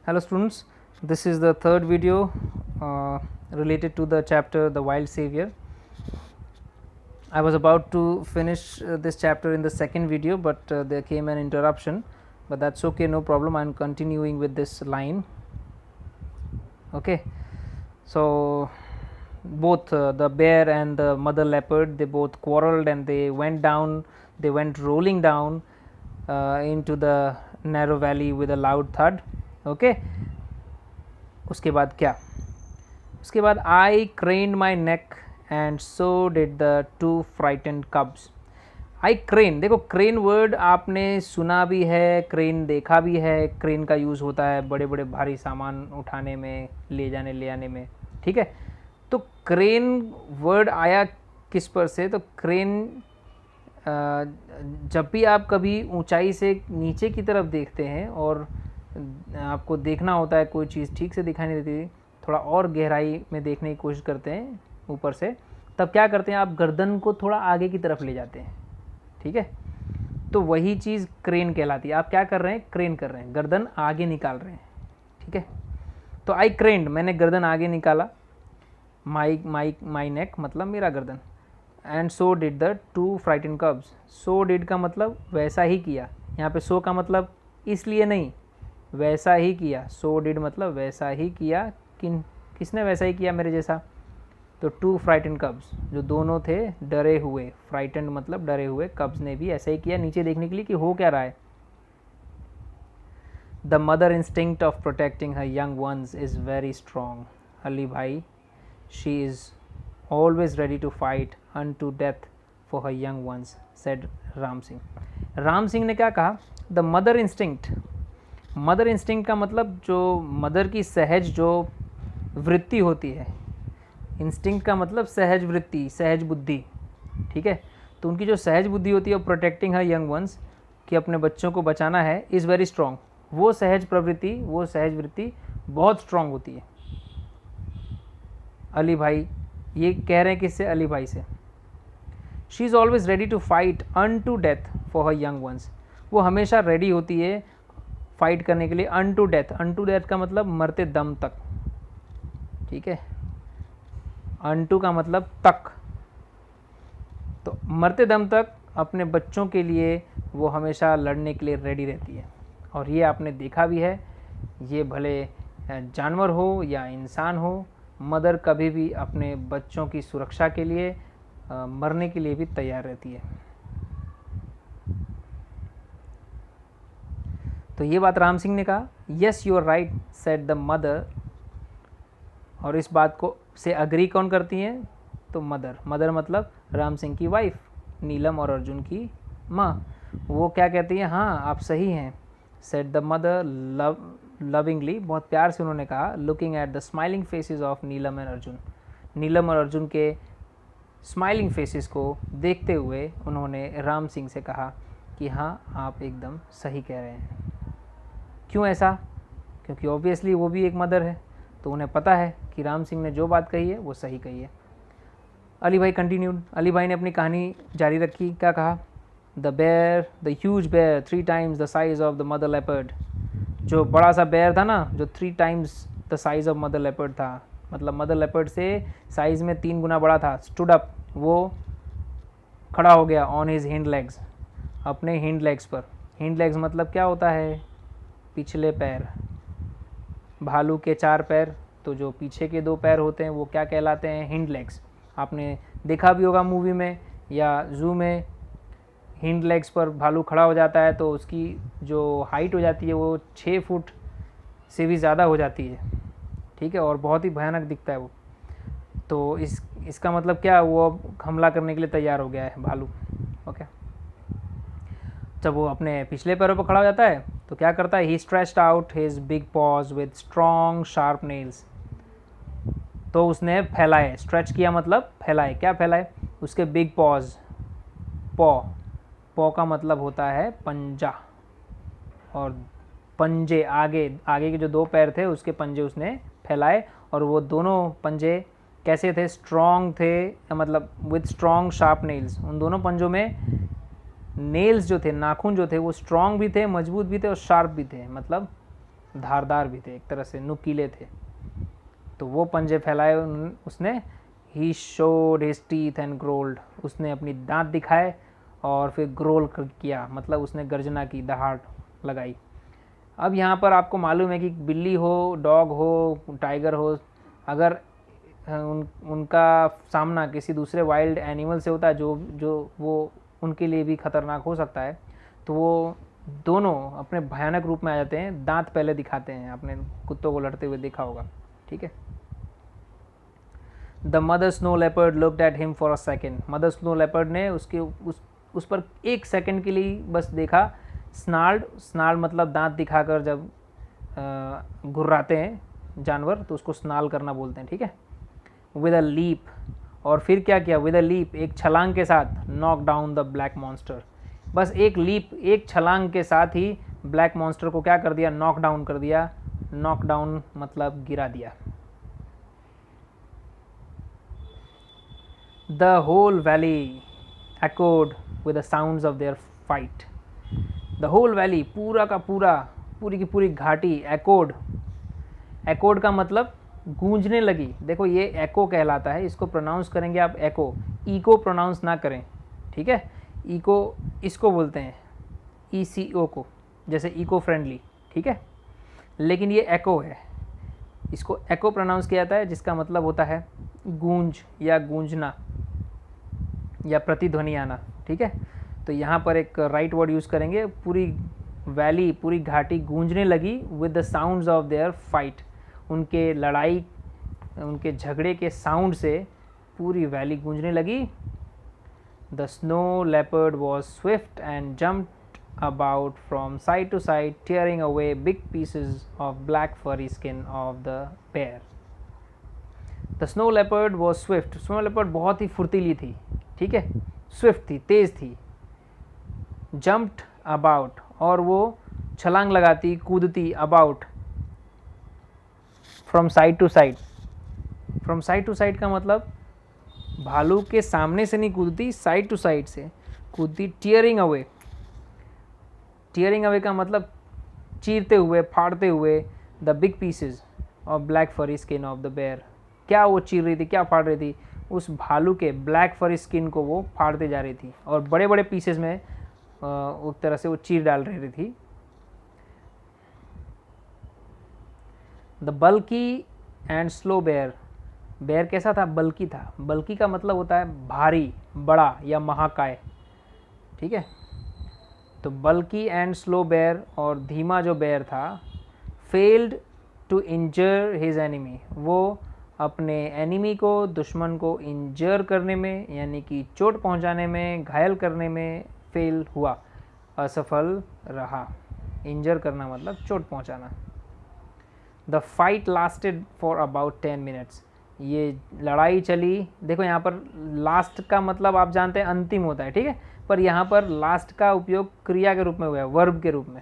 Hello students, this is the third video related to the chapter The Wild Savior. I was about to finish this chapter in the second video, but there came an interruption, but that's okay, no problem. I'm continuing with this line. Okay, so both the bear and the mother leopard, they both quarreled and they went rolling down into the narrow valley with a loud thud. Okay, उसके बाद क्या, उसके बाद I craned my neck and so did the two frightened cubs. I crane, देखो crane word आपने सुना भी है, क्रेन देखा भी है. क्रेन का यूज़ होता है बड़े बड़े भारी सामान उठाने में, ले जाने ले आने में. ठीक है, तो क्रेन वर्ड आया किस पर से, तो क्रेन जब भी आप कभी ऊंचाई से नीचे की तरफ देखते हैं और आपको देखना होता है कोई चीज़ ठीक से दिखाई नहीं देती, थोड़ा और गहराई में देखने की कोशिश करते हैं ऊपर से, तब क्या करते हैं आप गर्दन को थोड़ा आगे की तरफ ले जाते हैं. ठीक है, तो वही चीज़ क्रेन कहलाती है. आप क्या कर रहे हैं, क्रेन कर रहे हैं, गर्दन आगे निकाल रहे हैं. ठीक है, तो आई क्रेन्ड, मैंने गर्दन आगे निकाला. माई नेक मतलब मेरा गर्दन. And so did the two frightened कब्स. So did का मतलब वैसा ही किया. यहाँ पे सो का मतलब इसलिए नहीं, वैसा ही किया. सो डिड मतलब वैसा ही किया. किसने वैसा ही किया मेरे जैसा, तो टू फ्राइटेंड कब्स, जो दोनों थे डरे हुए. फ्राइटेंड मतलब डरे हुए, कब्स ने भी ऐसा ही किया नीचे देखने के लिए कि हो क्या रहा है. The mother instinct of protecting her young ones is very strong. Ali भाई, she is always ready to fight unto death for her young ones, said Ram Singh. Ram Singh ने क्या कहा, the mother instinct. Mother instinct का मतलब जो मदर की सहज जो वृत्ति होती है. इंस्टिंक्ट का मतलब सहज वृत्ति, सहज बुद्धि. ठीक है, तो उनकी जो सहज बुद्धि होती है, प्रोटेक्टिंग हर यंग वंस, कि अपने बच्चों को बचाना है, इज़ वेरी स्ट्रॉन्ग. वो सहज प्रवृत्ति, वो सहज वृत्ति बहुत स्ट्रॉन्ग होती है. अली भाई ये कह रहे हैं किससे, अली भाई से. She is always ready to fight unto death for her young ones. वो हमेशा रेडी होती है फाइट करने के लिए. Unto death, unto death का मतलब मरते दम तक. ठीक है, अन टू का मतलब तक, तो मरते दम तक अपने बच्चों के लिए वो हमेशा लड़ने के लिए रेडी रहती है. और ये आपने देखा भी है, ये भले जानवर हो या इंसान हो, मदर कभी भी अपने बच्चों की सुरक्षा के लिए मरने के लिए भी तैयार रहती है. तो ये बात राम सिंह ने कहा. Yes you are right, said the mother. और इस बात को से अग्री कौन करती हैं, तो मदर. मदर मतलब राम सिंह की वाइफ, नीलम और अर्जुन की माँ. वो क्या कहती हैं, हाँ आप सही हैं. सेड द मदर लविंगली, बहुत प्यार से उन्होंने कहा. Looking at the smiling faces of Neelam and Arjun. Neelam और अर्जुन के स्माइलिंग फेसेस को देखते हुए उन्होंने राम सिंह से कहा कि हाँ आप एकदम सही कह रहे हैं. क्यों ऐसा, क्योंकि ऑब्वियसली वो भी एक मदर है, तो उन्हें पता है कि राम सिंह ने जो बात कही है वो सही कही है. अली भाई कंटिन्यूड. अली भाई ने अपनी कहानी जारी रखी. क्या कहा, the bear, the huge bear 3 times the size of the mother leopard. जो बड़ा सा बेयर था ना, जो 3 times the size of mother leopard था, मतलब मदर लेपर्ड से साइज़ में 3 गुना बड़ा था. स्टूड अप, वो खड़ा हो गया. ऑन हिज हिंड लेग्स, अपने हिंड लेग्स पर. हिंड लेग्स मतलब क्या होता है, पिछले पैर. भालू के 4 पैर, तो जो पीछे के 2 पैर होते हैं वो क्या कहलाते हैं, हिंड लेग्स. आपने देखा भी होगा मूवी में या जू में, हिंड लेग्स पर भालू खड़ा हो जाता है तो उसकी जो हाइट हो जाती है वो 6 फुट से भी ज़्यादा हो जाती है. ठीक है, और बहुत ही भयानक दिखता है वो. तो इसका मतलब क्या, वो अब हमला करने के लिए तैयार हो गया है भालू. ओके, जब वो अपने पिछले पैरों पर खड़ा हो जाता है तो क्या करता है, he stretched out his big paws with strong sharp nails. तो उसने फैलाए, स्ट्रेच किया मतलब फैलाए. क्या फैलाए, उसके बिग पॉज, पॉ का मतलब होता है पंजा, और पंजे आगे के जो 2 पैर थे उसके पंजे उसने फैलाए. और वो दोनों पंजे कैसे थे, स्ट्रॉन्ग थे, मतलब विद स्ट्रॉन्ग शार्प नेल्स. उन दोनों पंजों में नेल्स जो थे, नाखून जो थे, वो स्ट्रॉन्ग भी थे, मजबूत भी थे और शार्प भी थे. मतलब धारदार भी थे, एक तरह से नुकीले थे। तो वो पंजे फैलाए उसने। He showed his teeth and growled, उसने अपनी दांत दिखाए और फिर ग्रोल किया, मतलब उसने गर्जना की, दहाड़ लगाई। अब यहाँ पर आपको मालूम है कि बिल्ली हो, डॉग हो, टाइगर हो, अगर उनका सामना किसी दूसरे वाइल्ड एनिमल से होता है जो वो उनके लिए भी खतरनाक हो सकता है, तो वो दोनों अपने भयानक रूप में आ जाते हैं, दांत पहले दिखाते हैं। आपने कुत्तों को लड़ते हुए देखा होगा, ठीक है। The mother snow leopard looked at him for a second, mother snow leopard ने उसके उस पर एक सेकेंड के लिए बस देखा। स्नाल्ड मतलब दांत दिखाकर जब घुर्राते हैं जानवर तो उसको स्नाल करना बोलते हैं, ठीक है। विद अ लीप, और फिर क्या किया, विद अ लीप, एक छलांग के साथ, knock down the black monster, बस एक लीप, एक छलांग के साथ ही ब्लैक मॉन्स्टर को क्या कर दिया, नॉक डाउन कर दिया। नॉक डाउन मतलब गिरा दिया। The whole valley echoed with the sounds of their fight. The whole valley, पूरा का पूरा, पूरी की पूरी घाटी echoed, echoed का मतलब गूंजने लगी। देखो ये एको कहलाता है, इसको प्रोनाउंस करेंगे आप एको, इको प्रोनाउंस ना करें, ठीक है। इको इसको बोलते हैं ECO को, जैसे इको फ्रेंडली, ठीक है। लेकिन ये एको है, इसको एको प्रोनाउंस किया जाता है, जिसका मतलब होता है गूंज या गूंजना या प्रतिध्वनि आना, ठीक है। तो यहाँ पर एक राइट वर्ड यूज़ करेंगे, पूरी वैली, पूरी घाटी गूंजने लगी with the sounds of their fight, उनके लड़ाई, उनके झगड़े के साउंड से पूरी वैली गूंजने लगी। The snow leopard was Swift and jumped about from side to side, tearing away big pieces of black furry skin of the bear. The snow leopard was swift. Snow leopard बहुत ही फुर्तीली थी, ठीक है, Swift थी, तेज थी। jumped about, और वो छलांग लगाती, कूदती, about, from side to side. from side to side का मतलब भालू के सामने से नहीं कूदती, साइड टू साइड से कूदती। टीयरिंग अवे, टीयरिंग अवे का मतलब चीरते हुए, फाड़ते हुए। The big pieces of black फरी स्किन ऑफ द बेयर, क्या वो चीर रही थी, क्या फाड़ रही थी, उस भालू के ब्लैक फरी स्किन को वो फाड़ते जा रही थी और बड़े बड़े पीसेज में एक तरह से वो चीर डाल रही थी। The bulky and slow bear, bear कैसा था, बल्की था। बल्की का मतलब होता है भारी, बड़ा या महाकाय, ठीक है। तो बल्की एंड स्लो बेयर, और धीमा जो बेयर था, failed to injure his enemy, वो अपने एनिमी को, दुश्मन को इंजर करने में, यानी कि चोट पहुंचाने में, घायल करने में फेल हुआ, असफल रहा। इंजर करना मतलब चोट पहुंचाना। The fight lasted for about 10 minutes, ये लड़ाई चली। देखो यहाँ पर लास्ट का मतलब आप जानते हैं अंतिम होता है, ठीक है, पर यहाँ पर लास्ट का उपयोग क्रिया के रूप में हुआ है, वर्ब के रूप में।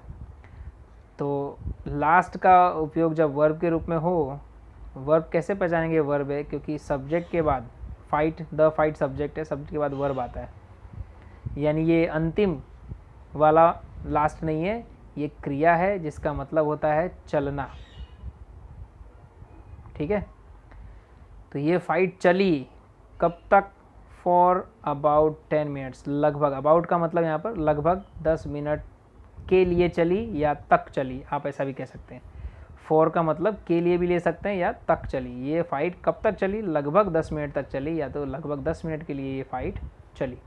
तो लास्ट का उपयोग जब वर्ब के रूप में हो, वर्ब कैसे पहचानेंगे वर्ब है, क्योंकि सब्जेक्ट के बाद फाइट, द फाइट सब्जेक्ट है, सब्जेक्ट के बाद वर्ब आता है, यानी ये अंतिम वाला लास्ट नहीं है, ये क्रिया है जिसका मतलब होता है चलना, ठीक है। तो ये फाइट चली कब तक, फॉर अबाउट 10 मिनट्स, लगभग। अबाउट का मतलब यहाँ पर लगभग 10 मिनट के लिए चली या तक चली, आप ऐसा भी कह सकते हैं। फॉर का मतलब के लिए भी ले सकते हैं या तक चली। ये फाइट कब तक चली, लगभग 10 मिनट तक चली, या तो लगभग 10 मिनट के लिए ये फाइट चली।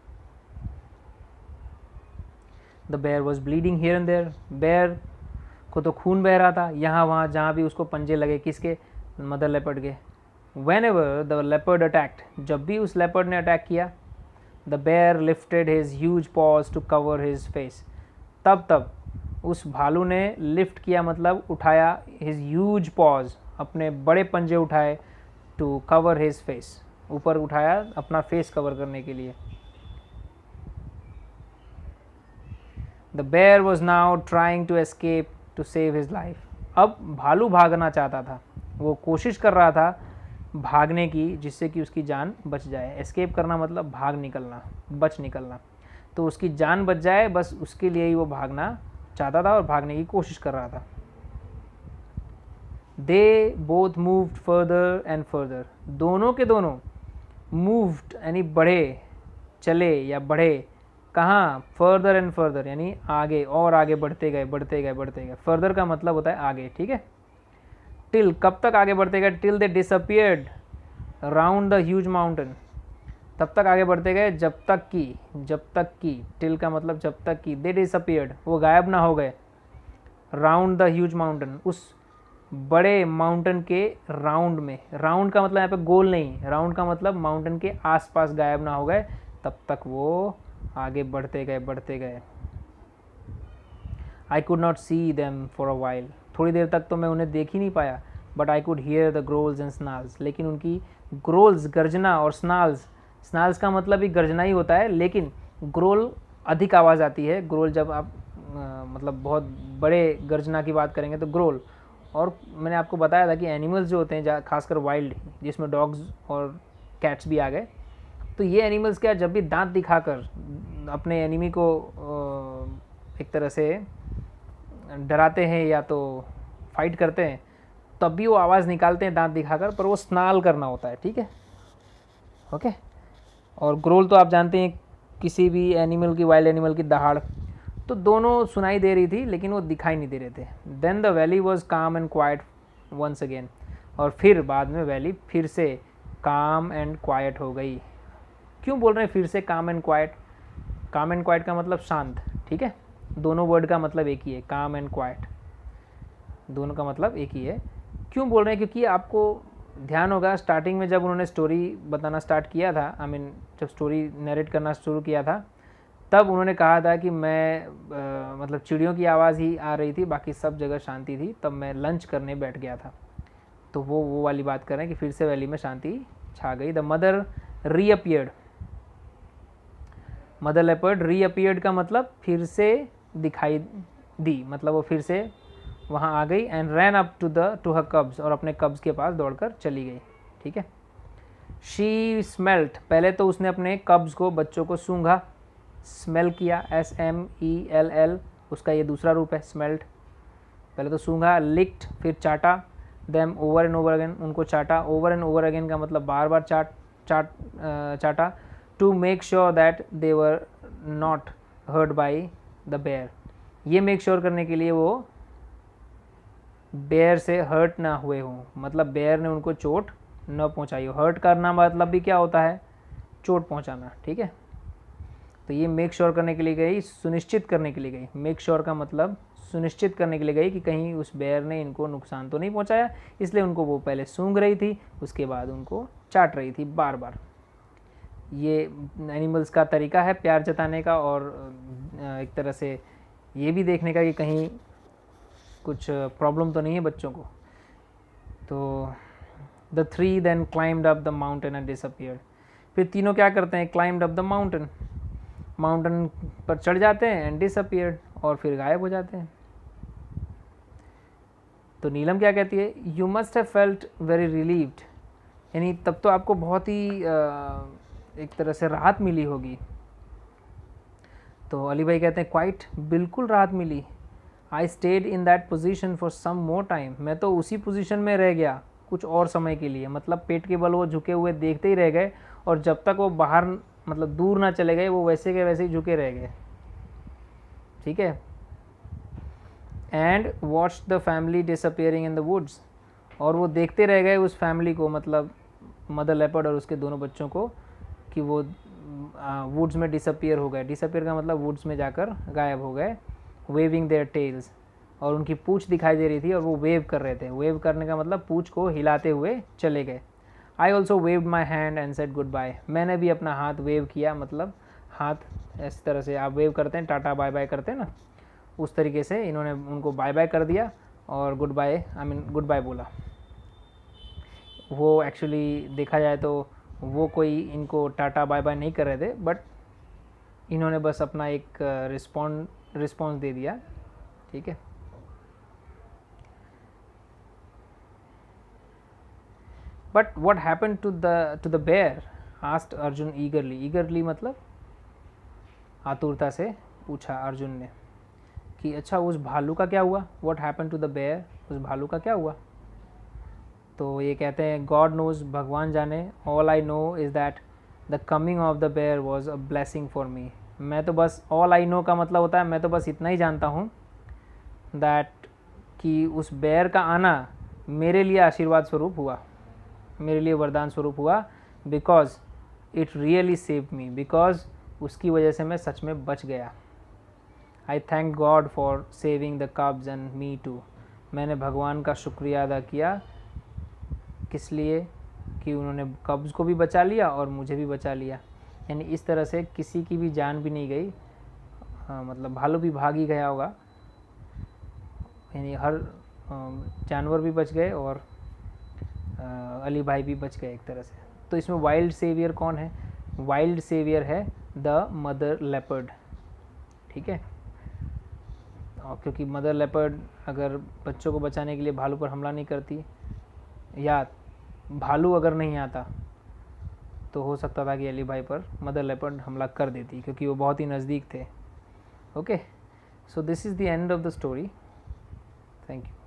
The bear was bleeding here and there, bear को तो खून बह रहा था यहाँ वहाँ, जहाँ भी उसको पंजे लगे, किसके, मदर लेपर्ड के। Whenever the leopard attacked, जब भी उस लेपर्ड ने अटैक किया, the bear lifted his huge paws to cover his face, तब उस भालू ने लिफ्ट किया मतलब उठाया, his huge paws, अपने बड़े पंजे उठाए, to cover his face, ऊपर उठाया अपना फेस कवर करने के लिए। The bear was now trying to escape to save his life, अब भालू भागना चाहता था, वो कोशिश कर रहा था भागने की, जिससे कि उसकी जान बच जाए। एस्केप करना मतलब भाग निकलना, बच निकलना, तो उसकी जान बच जाए, बस उसके लिए ही वो भागना चाहता था और भागने की कोशिश कर रहा था। They both moved further and further, दोनों के दोनों मूव्ड यानी बढ़े, चले या बढ़े, कहाँ, फर्दर एंड फर्दर यानी आगे और आगे बढ़ते गए बढ़ते गए बढ़ते गए। फर्दर का मतलब होता है आगे, ठीक है। टिल, कब तक आगे बढ़ते गए, till they disappeared round the huge mountain, तब तक आगे बढ़ते गए जब तक कि, जब तक कि, टिल का मतलब जब तक कि, दे डिसअपियर्ड वो गायब ना हो गए, राउंड द ह्यूज माउंटेन उस बड़े माउंटेन के राउंड में, राउंड का मतलब यहाँ पे गोल नहीं, राउंड का मतलब माउंटेन के आसपास गायब ना हो गए, तब तक वो आगे बढ़ते गए बढ़ते गए। I could not see them for a while, थोड़ी देर तक तो मैं उन्हें देख ही नहीं पाया, but I could hear the growls and snarls, लेकिन उनकी ग्रोल्स गर्जना और स्नाल्स, स्नाल्स का मतलब भी गर्जना ही होता है, लेकिन ग्रोल अधिक आवाज़ आती है, ग्रोल जब आप मतलब बहुत बड़े गर्जना की बात करेंगे तो ग्रोल। और मैंने आपको बताया था कि एनिमल्स जो होते हैं खासकर वाइल्ड, जिसमें डॉग्स और कैट्स भी आ गए, तो ये एनिमल्स क्या, जब भी दांत दिखाकर अपने एनिमी को एक तरह से डराते हैं या तो फाइट करते हैं, तब भी वो आवाज़ निकालते हैं दांत दिखाकर, पर वो स्नाल करना होता है, ठीक है, ओके। और ग्रोल तो आप जानते हैं किसी भी एनिमल की, वाइल्ड एनिमल की दहाड़, तो दोनों सुनाई दे रही थी लेकिन वो दिखाई नहीं दे रहे थे। देन द वैली वॉज काम एंड क्वाइट वंस अगेन, और फिर बाद में वैली फिर से काम एंड क्वाइट हो गई। क्यों बोल रहे हैं फिर से काम एंड क्वाइट, काम एंड क्वाइट का मतलब शांत, ठीक है, दोनों वर्ड का मतलब एक ही है, काम एंड क्वाइट दोनों का मतलब एक ही है। क्यों बोल रहे हैं, क्योंकि आपको ध्यान होगा स्टार्टिंग में जब उन्होंने स्टोरी बताना स्टार्ट किया था, आई मीन जब स्टोरी नरेट करना शुरू किया था, तब उन्होंने कहा था कि मैं मतलब चिड़ियों की आवाज़ ही आ रही थी, बाकी सब जगह शांति थी, तब मैं लंच करने बैठ गया था। तो वो वाली बात कर रहे हैं कि फिर से वैली में शांति छा गई। द मदर रीअपियर्ड, मदर लेपर्ड रीअपियर्ड का मतलब फिर से दिखाई दी, मतलब वो फिर से वहाँ आ गई। And ran up to her cubs, और अपने कब्स के पास दौड़कर चली गई, ठीक है। शी स्मेल्ट, पहले तो उसने अपने कब्स को, बच्चों को सूंघा, स्मेल किया, SMELL, उसका ये दूसरा रूप है स्मेल्ट, पहले तो सूंघा, लिक्ड फिर चाटा, them over and over again, उनको चाटा, ओवर एंड ओवर अगेन का मतलब बार बार चाटा, to make sure that they were not hurt by the bear, ये मेक श्योर करने के लिए वो बेयर से हर्ट ना हुए हों, मतलब बेयर ने उनको चोट न पहुंचाई हो। हर्ट करना मतलब भी क्या होता है, चोट पहुंचाना, ठीक है। तो ये मेक श्योर करने के लिए गई, सुनिश्चित करने के लिए गई, मेक श्योर का मतलब सुनिश्चित करने के लिए गई कि कहीं उस बेयर ने इनको नुकसान तो नहीं पहुंचाया, इसलिए उनको वो पहले सूंघ रही थी, उसके बाद उनको चाट रही थी बार बार। ये एनिमल्स का तरीका है प्यार जताने का, और एक तरह से ये भी देखने का कि कहीं कुछ प्रॉब्लम तो नहीं है बच्चों को। तो the three then climbed up the mountain and disappeared, फिर तीनों क्या करते हैं, climbed up the mountain, mountain पर चढ़ जाते हैं, एंड डिसअपियर्ड, और फिर गायब हो जाते हैं। तो नीलम क्या कहती है, you must have felt very relieved, यानी तब तो आपको बहुत ही एक तरह से राहत मिली होगी। तो अली भाई कहते हैं क्वाइट, बिल्कुल राहत मिली। I stayed in that position for some more time, मैं तो उसी पोजीशन में रह गया कुछ और समय के लिए, मतलब पेट के बल वो झुके हुए देखते ही रह गए, और जब तक वो बाहर मतलब दूर ना चले गए, वो वैसे के वैसे ही झुके रह गए, ठीक है। And watch the family disappearing in the woods, और वो देखते रह गए उस फैमिली को, मतलब मदर लेपर्ड और उसके दोनों बच्चों को, कि वो वुड्स में डिसअपियर हो गए। डिसअपियर का मतलब वुड्स में जाकर गायब हो गए। वेविंग देयर टेल्स, और उनकी पूंछ दिखाई दे रही थी और वो वेव कर रहे थे, वेव करने का मतलब पूंछ को हिलाते हुए चले गए। I also waved my hand and said goodbye, मैंने भी अपना हाथ वेव किया, मतलब हाथ इस तरह से आप वेव करते हैं, टाटा बाय बाय करते हैं ना, उस तरीके से इन्होंने उनको बाय बाय कर दिया और goodbye, I mean goodbye बोला। वो एक्चुअली देखा जाए तो वो कोई इनको टाटा बाय बाय नहीं कर रहे थे, बट इन्होंने बस अपना एक रिस्पॉन्स दे दिया, ठीक है। But what happen to the bear, asked Arjun eagerly, eagerly मतलब आतुरता से पूछा अर्जुन ने कि अच्छा उस भालू का क्या हुआ, what happen to the bear, उस भालू का क्या हुआ। तो ये कहते हैं गॉड नोज़, भगवान जाने, all I know is that the coming of the bear was a blessing for me. मैं तो बस, ऑल आई नो का मतलब होता है मैं तो बस इतना ही जानता हूँ दैट कि उस बेयर का आना मेरे लिए आशीर्वाद स्वरूप हुआ, मेरे लिए वरदान स्वरूप हुआ, because it really save me, because उसकी वजह से मैं सच में बच गया। I thank God for saving the cubs and me too. मैंने भगवान का शुक्रिया अदा किया, किस लिए? कि उन्होंने कब्ज़ को भी बचा लिया और मुझे भी बचा लिया। यानी इस तरह से किसी की भी जान भी नहीं गई, मतलब भालू भी भाग ही गया होगा, यानी हर जानवर भी बच गए और अली भाई भी बच गए एक तरह से। तो इसमें वाइल्ड सेवियर कौन है? वाइल्ड सेवियर है द मदर लेपर्ड, ठीक है। और क्योंकि मदर लेपर्ड अगर बच्चों को बचाने के लिए भालू पर हमला नहीं करती, या भालू अगर नहीं आता, तो हो सकता था कि अली भाई पर मदर लेपर्ड हमला कर देती, क्योंकि वो बहुत ही नज़दीक थे। Okay, so this is the end of the story. Thank you.